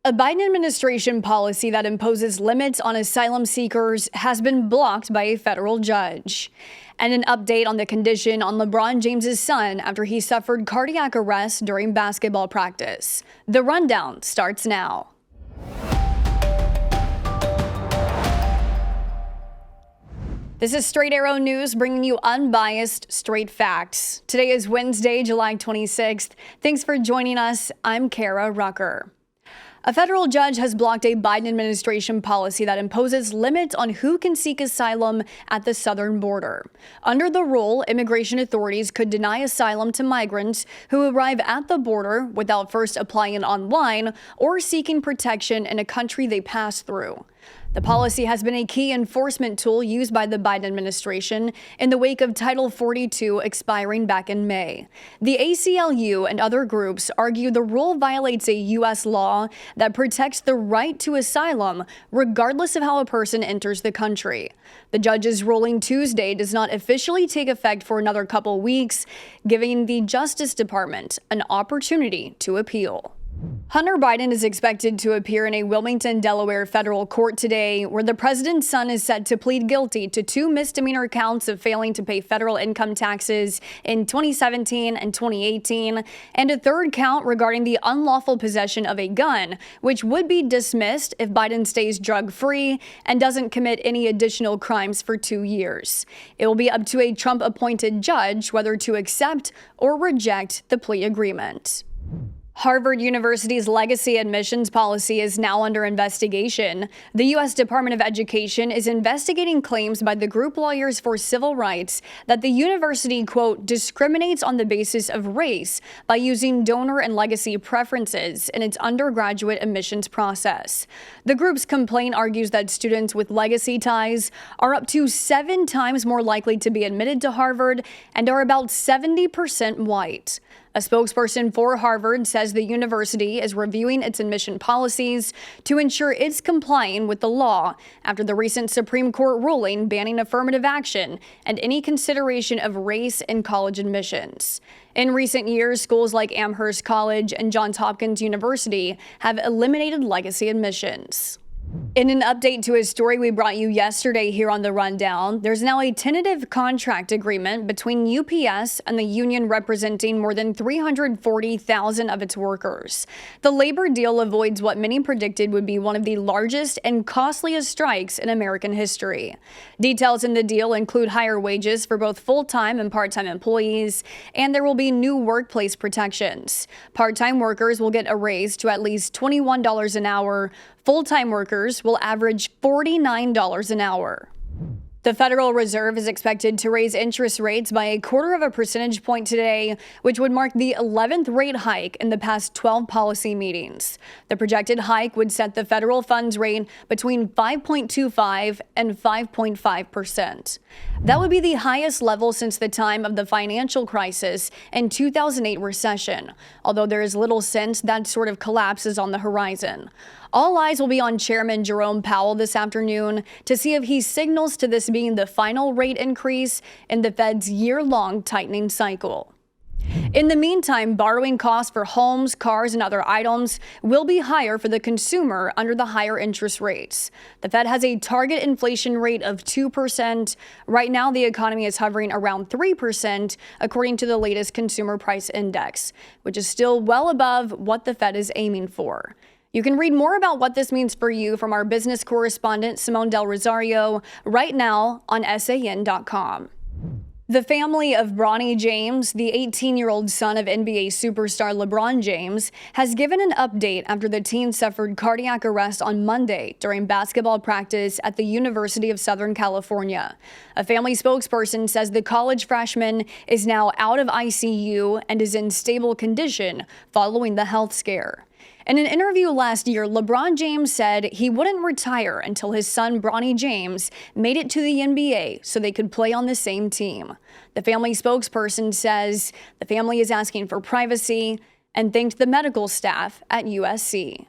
A Biden administration policy that imposes limits on asylum seekers has been blocked by a federal judge. And an update on the condition on LeBron James's son after he suffered cardiac arrest during basketball practice. The rundown starts now. This is Straight Arrow News, bringing you unbiased, straight facts. Today is Wednesday, July 26th. Thanks for joining us. I'm Kara Rucker. A federal judge has blocked a Biden administration policy that imposes limits on who can seek asylum at the southern border. Under the rule, immigration authorities could deny asylum to migrants who arrive at the border without first applying online or seeking protection in a country they pass through. The policy has been a key enforcement tool used by the Biden administration in the wake of Title 42 expiring back in May. The ACLU and other groups argue the rule violates a U.S. law that protects the right to asylum, regardless of how a person enters the country. The judge's ruling Tuesday does not officially take effect for another couple weeks, giving the Justice Department an opportunity to appeal. Hunter Biden is expected to appear in a Wilmington, Delaware federal court today, where the president's son is set to plead guilty to 2 misdemeanor counts of failing to pay federal income taxes in 2017 and 2018, and a third count regarding the unlawful possession of a gun, which would be dismissed if Biden stays drug-free and doesn't commit any additional crimes for 2 years. It will be up to a Trump-appointed judge whether to accept or reject the plea agreement. Harvard University's legacy admissions policy is now under investigation. The U.S. Department of Education is investigating claims by the group Lawyers for Civil Rights that the university, quote, discriminates on the basis of race by using donor and legacy preferences in its undergraduate admissions process. The group's complaint argues that students with legacy ties are up to 7 times more likely to be admitted to Harvard and are about 70% white. A spokesperson for Harvard says the university is reviewing its admission policies to ensure it's complying with the law after the recent Supreme Court ruling banning affirmative action and any consideration of race in college admissions. In recent years, schools like Amherst College and Johns Hopkins University have eliminated legacy admissions. In an update to a story we brought you yesterday here on The Rundown, there's now a tentative contract agreement between UPS and the union representing more than 340,000 of its workers. The labor deal avoids what many predicted would be one of the largest and costliest strikes in American history. Details in the deal include higher wages for both full-time and part-time employees, and there will be new workplace protections. Part-time workers will get a raise to at least $21 an hour. Full-time workers will average $49 an hour. The Federal Reserve is expected to raise interest rates by 1/4 percentage point today, which would mark the 11th rate hike in the past 12 policy meetings. The projected hike would set the federal funds rate between 5.25 and 5.5%. That would be the highest level since the time of the financial crisis and 2008 recession, although there is little sense that sort of collapse is on the horizon. All eyes will be on Chairman Jerome Powell this afternoon to see if he signals to this being the final rate increase in the Fed's year-long tightening cycle. In the meantime, borrowing costs for homes, cars, and other items will be higher for the consumer under the higher interest rates. The Fed has a target inflation rate of 2%. Right now, the economy is hovering around 3%, according to the latest Consumer Price Index, which is still well above what the Fed is aiming for. You can read more about what this means for you from our business correspondent, Simone Del Rosario, right now on SAN.com. The family of Bronny James, the 18-year-old son of NBA superstar LeBron James, has given an update after the teen suffered cardiac arrest on Monday during basketball practice at the University of Southern California. A family spokesperson says the college freshman is now out of ICU and is in stable condition following the health scare. In an interview last year, LeBron James said he wouldn't retire until his son Bronny James made it to the NBA so they could play on the same team. The family spokesperson says the family is asking for privacy and thanked the medical staff at USC.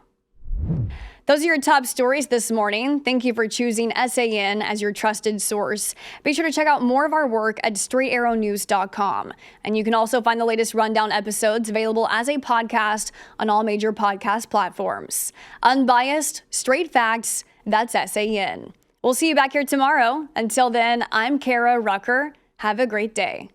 Those are your top stories this morning. Thank you for choosing SAN as your trusted source. Be sure to check out more of our work at straightarrownews.com. And you can also find the latest rundown episodes available as a podcast on all major podcast platforms. Unbiased, straight facts, that's SAN. We'll see you back here tomorrow. Until then, I'm Kara Rucker. Have a great day.